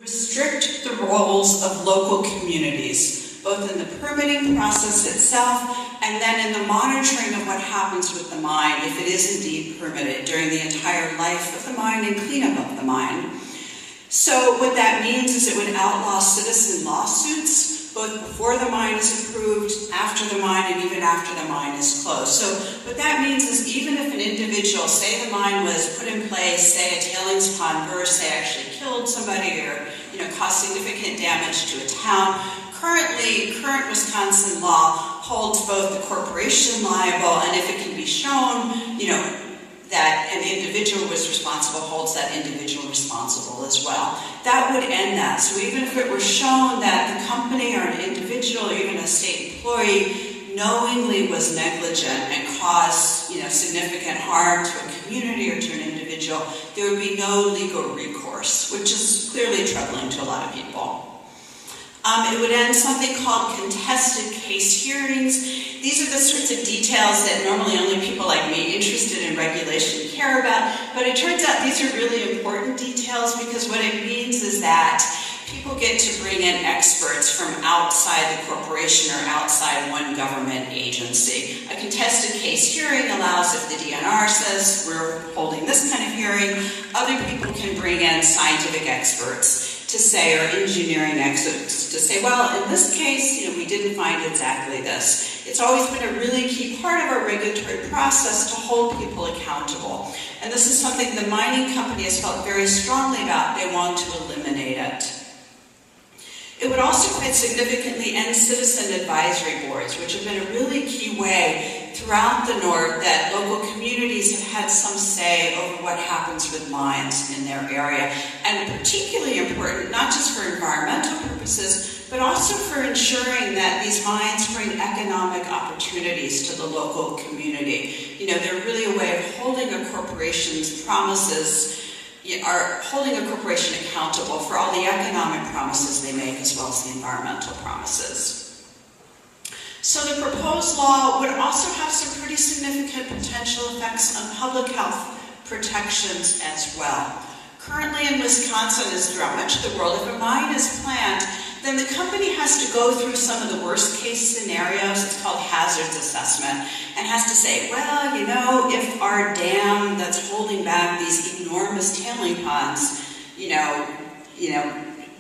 restrict the roles of local communities, both in the permitting process itself and then in the monitoring of what happens with the mine if it is indeed permitted during the entire life of the mine and cleanup of the mine. So what that means is it would outlaw citizen lawsuits both before the mine is approved, after the mine, and even after the mine is closed. So what that means is even if an individual, say the mine was put in place, say a tailings pond burst, say actually killed somebody or caused significant damage to a town, current Wisconsin law holds both the corporation liable, and if it can be shown, that an individual was responsible, holds that individual responsible as well. That would end that. So even if it were shown that the company or an individual or even a state employee knowingly was negligent and caused significant harm to a community or to an individual, there would be no legal recourse, which is clearly troubling to a lot of people. It would end something called contested case hearings. These are the sorts of details that normally only people like me interested in regulation care about, but it turns out these are really important details because what it means is that people get to bring in experts from outside the corporation or outside one government agency. A contested case hearing allows, if the DNR says we're holding this kind of hearing, other people can bring in scientific experts to say, or engineering experts to say, well, in this case, we didn't find exactly this. It's always been a really key part of our regulatory process to hold people accountable. And this is something the mining company has felt very strongly about. They want to eliminate it. It would also quite significantly end citizen advisory boards, which have been a really key way throughout the North that local communities have had some say over what happens with mines in their area. And particularly important, not just for environmental purposes, but also for ensuring that these mines bring economic opportunities to the local community. They're really a way of holding a corporation's promises, are holding a corporation accountable for all the economic promises they make as well as the environmental promises. So the proposed law would also have some pretty significant potential effects on public health protections as well. Currently in Wisconsin, as throughout much of the world, if a mine is planned, then the company has to go through some of the worst case scenarios. It's called hazards assessment, and has to say, well, if our dam that's holding back these enormous tailing ponds,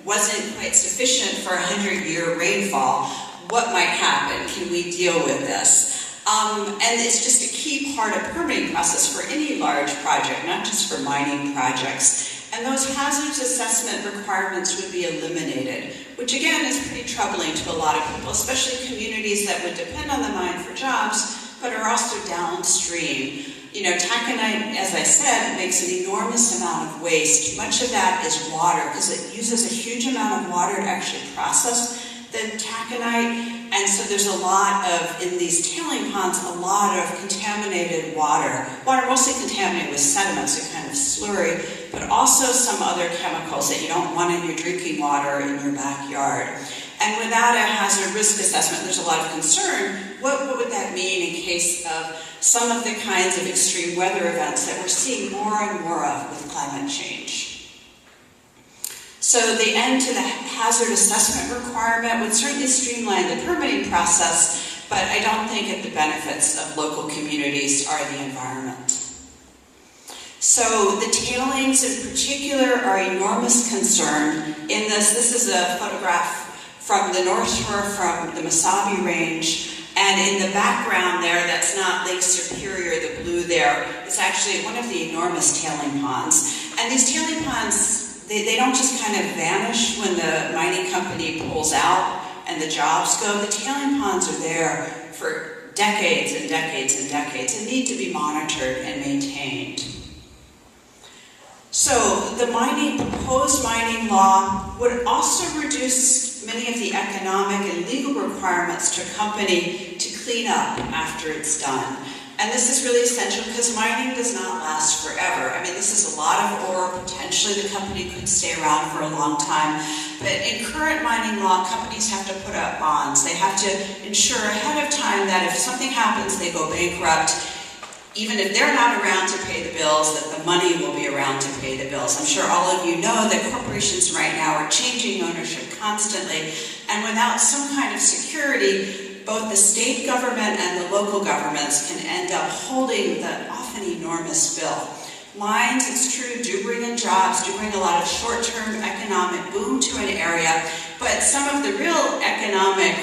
wasn't quite sufficient for a 100-year rainfall, what might happen? Can we deal with this? And it's just a key part of the permitting process for any large project, not just for mining projects. And those hazards assessment requirements would be eliminated, which again is pretty troubling to a lot of people, especially communities that would depend on the mine for jobs, but are also downstream. Taconite, as I said, makes an enormous amount of waste. Much of that is water, because it uses a huge amount of water to actually process the taconite, and so there's a lot of, in these tailing ponds, a lot of contaminated water. Water mostly contaminated with sediments, a kind of slurry, but also some other chemicals that you don't want in your drinking water in your backyard. And without a hazard risk assessment, there's a lot of concern. What would that mean in case of some of the kinds of extreme weather events that we're seeing more and more of with climate change? So the end to the hazard assessment requirement would certainly streamline the permitting process, but I don't think that the benefits of local communities are the environment. So the tailings in particular are enormous concern. In this is a photograph from the North Shore, from the Mesabi Range, and in the background there, that's not Lake Superior, the blue there, it's actually one of the enormous tailing ponds. And these tailing ponds, they don't just kind of vanish when the mining company pulls out and the jobs go. The tailing ponds are there for decades and decades and decades and need to be monitored and maintained. So the proposed mining law would also reduce many of the economic and legal requirements to a company to clean up after it's done. And this is really essential because mining does not last forever. I mean, this is a lot of ore. Potentially the company could stay around for a long time. But in current mining law, companies have to put up bonds. They have to ensure ahead of time that if something happens, they go bankrupt, even if they're not around to pay the bills, that the money will be around to pay the bills. I'm sure all of you know that corporations right now are changing ownership constantly, and without some kind of security, both the state government and the local governments can end up holding the often enormous bill. Mines, it's true, do bring in jobs, do bring a lot of short-term economic boom to an area, but some of the real economic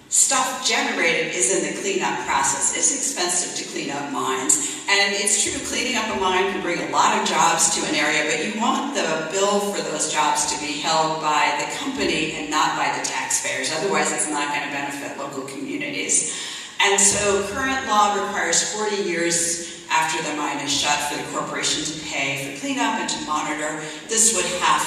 stuff generated is in the cleanup process. It's expensive to clean up mines, and it's true, cleaning up a mine can bring a lot of jobs to an area, but you want the bill for those jobs to be held by the company and not by the taxpayers. Otherwise, it's not going to benefit local communities. And so current law requires 40 years after the mine is shut for the corporation to pay for cleanup and to monitor. This would cut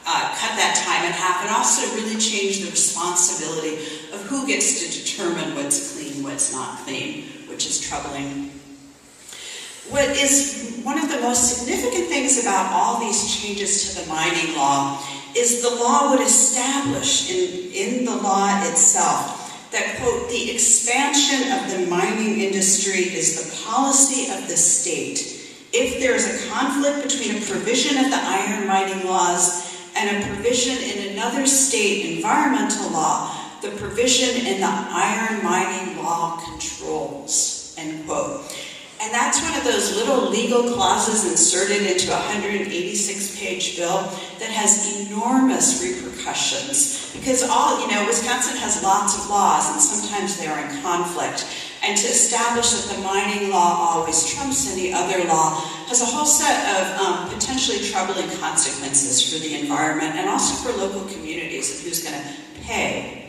that time in half and also really change the responsibility of who gets to determine what's clean, what's not clean, which is troubling. What is one of the most significant things about all these changes to the mining law is the law would establish in the law itself that, quote, the expansion of the mining industry is the policy of the state. If there is a conflict between a provision of the iron mining laws and a provision in another state environmental law, the provision in the iron mining law controls, end quote. And that's one of those little legal clauses inserted into a 186-page bill that has enormous repercussions because Wisconsin has lots of laws and sometimes they are in conflict. And to establish that the mining law always trumps any other law has a whole set of potentially troubling consequences for the environment and also for local communities of who's going to pay